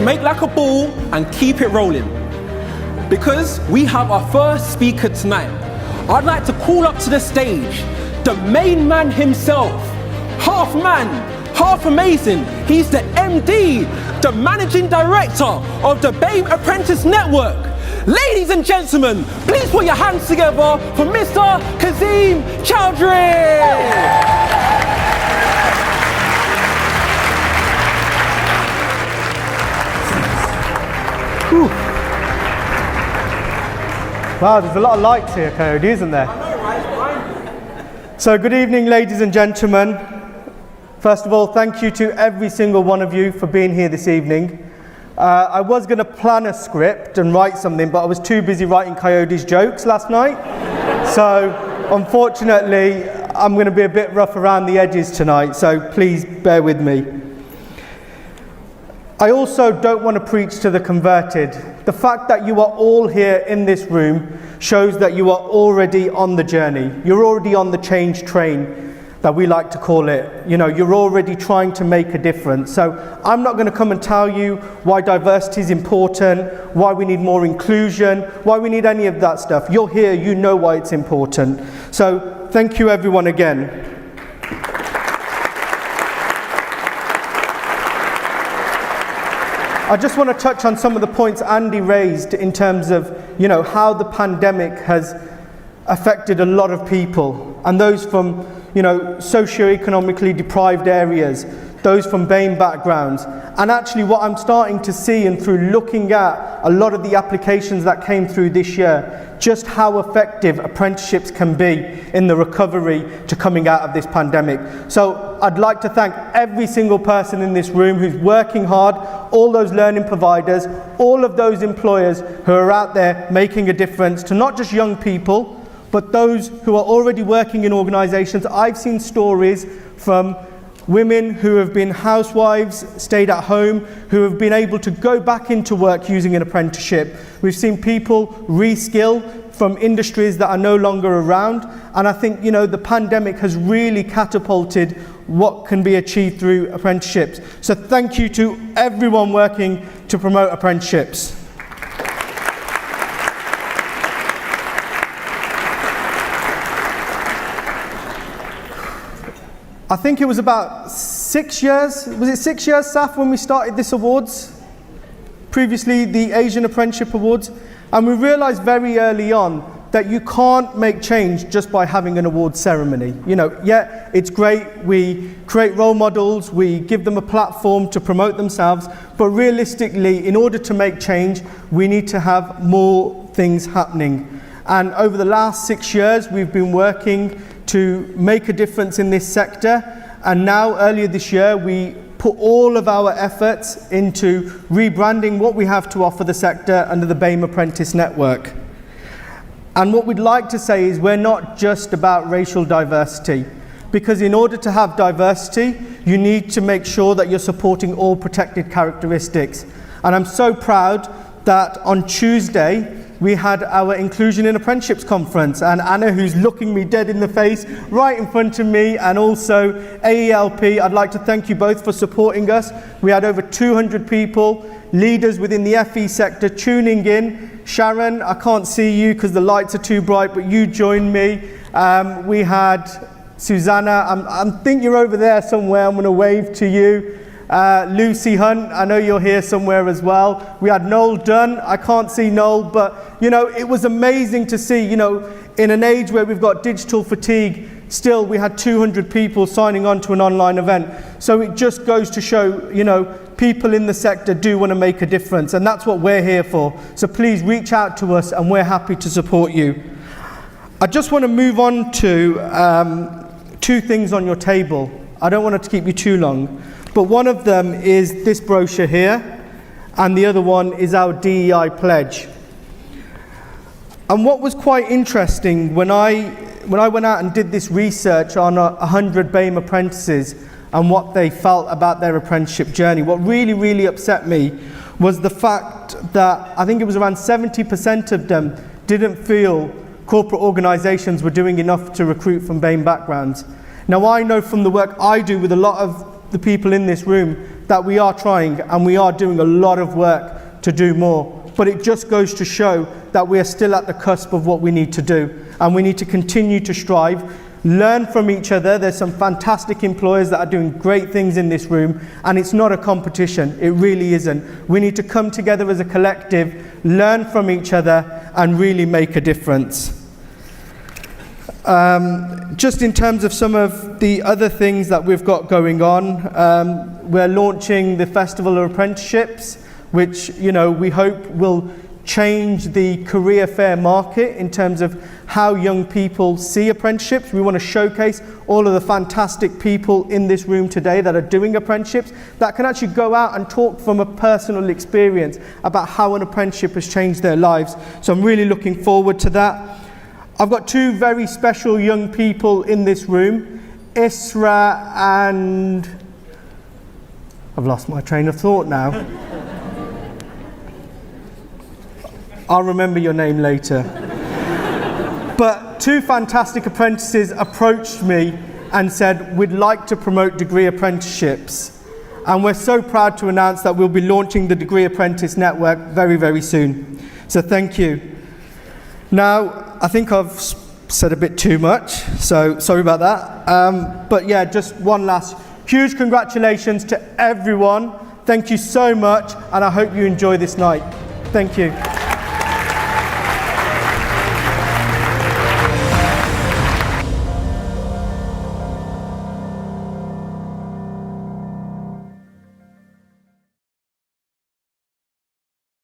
make like a ball and keep it rolling. Because we have our first speaker tonight, I'd like to call up to the stage the main man himself, half man, half amazing. He's the MD, the Managing Director of the BAME Apprentice Network. Ladies and gentlemen, please put your hands together for Mr. Kasim Choudhry. Wow, there's a lot of lights here, Cody, isn't there? I know, right? So good evening, ladies and gentlemen. First of all, thank you to every single one of you for being here this evening. I was going to plan a script and write something, but I was too busy writing Coyote's jokes last night. So unfortunately, I'm going to be a bit rough around the edges tonight, so please bear with me. I also don't want to preach to the converted. The fact that you are all here in this room shows that you are already on the journey. You're already on the change train, that we like to call it. You know, you're already trying to make a difference. So I'm not going to come and tell you why diversity is important, why we need more inclusion, why we need any of that stuff. You're here, you know why it's important. So thank you everyone again. I just want to touch on some of the points Andy raised in terms of, you know, how the pandemic has affected a lot of people, and those from, you know, socioeconomically deprived areas, those from BAME backgrounds. And actually what I'm starting to see, and through looking at a lot of the applications that came through this year, just how effective apprenticeships can be in the recovery to coming out of this pandemic. So I'd like to thank every single person in this room who's working hard, all those learning providers, all of those employers who are out there making a difference to not just young people, but those who are already working in organisations. I've seen stories from women who have been housewives, stayed at home, who have been able to go back into work using an apprenticeship. We've seen people reskill from industries that are no longer around. And I think, you know, the pandemic has really catapulted what can be achieved through apprenticeships. So thank you to everyone working to promote apprenticeships. I think it was about 6 years, was it 6 years, Saf, when we started this awards? Previously, the Asian Apprenticeship Awards. And we realised very early on that you can't make change just by having an award ceremony. You know, yeah, it's great, we create role models, we give them a platform to promote themselves, but realistically, in order to make change, we need to have more things happening. And over the last 6 years, we've been working to make a difference in this sector. And now, earlier this year, we put all of our efforts into rebranding what we have to offer the sector under the BAME Apprentice Network. And what we'd like to say is we're not just about racial diversity, because in order to have diversity, you need to make sure that you're supporting all protected characteristics. And I'm so proud that on Tuesday, we had our Inclusion in Apprenticeships conference, and Anna, who's looking me dead in the face right in front of me, and also AELP, I'd like to thank you both for supporting us. We had over 200 people, leaders within the FE sector tuning in. Sharon, I can't see you because the lights are too bright, but you joined me. We had Susanna, I think you're over there somewhere, I'm going to wave to you. Lucy Hunt, I know you're here somewhere as well. We had Noel Dunn, I can't see Noel, but you know, it was amazing to see, you know, in an age where we've got digital fatigue, still we had 200 people signing on to an online event. So it just goes to show, you know, people in the sector do want to make a difference, and that's what we're here for. So please reach out to us and we're happy to support you. I just want to move on to two things on your table. I don't want it to keep you too long. But one of them is this brochure here, and the other one is our DEI pledge. And what was quite interesting when I went out and did this research on 100 BAME apprentices and what they felt about their apprenticeship journey, what really, really upset me was the fact that I think it was around 70% of them didn't feel corporate organisations were doing enough to recruit from BAME backgrounds. Now I know from the work I do with a lot of the people in this room that we are trying and we are doing a lot of work to do more. But it just goes to show that we are still at the cusp of what we need to do. And we need to continue to strive, learn from each other. There's some fantastic employers that are doing great things in this room, and it's not a competition. It really isn't. We need to come together as a collective, learn from each other, and really make a difference. Just in terms of some of the other things that we've got going on, we're launching the Festival of Apprenticeships, which, you know, we hope will change the career fair market in terms of how young people see apprenticeships. We want to showcase all of the fantastic people in this room today that are doing apprenticeships that can actually go out and talk from a personal experience about how an apprenticeship has changed their lives. So I'm really looking forward to that. I've got two very special young people in this room, Isra and... I've lost my train of thought now. I'll remember your name later. But two fantastic apprentices approached me and said, we'd like to promote degree apprenticeships. And we're so proud to announce that we'll be launching the Degree Apprentice Network very, very soon. So thank you. Now, I think I've said a bit too much, so sorry about that. But yeah, just one last huge congratulations to everyone. Thank you so much, and I hope you enjoy this night. Thank you.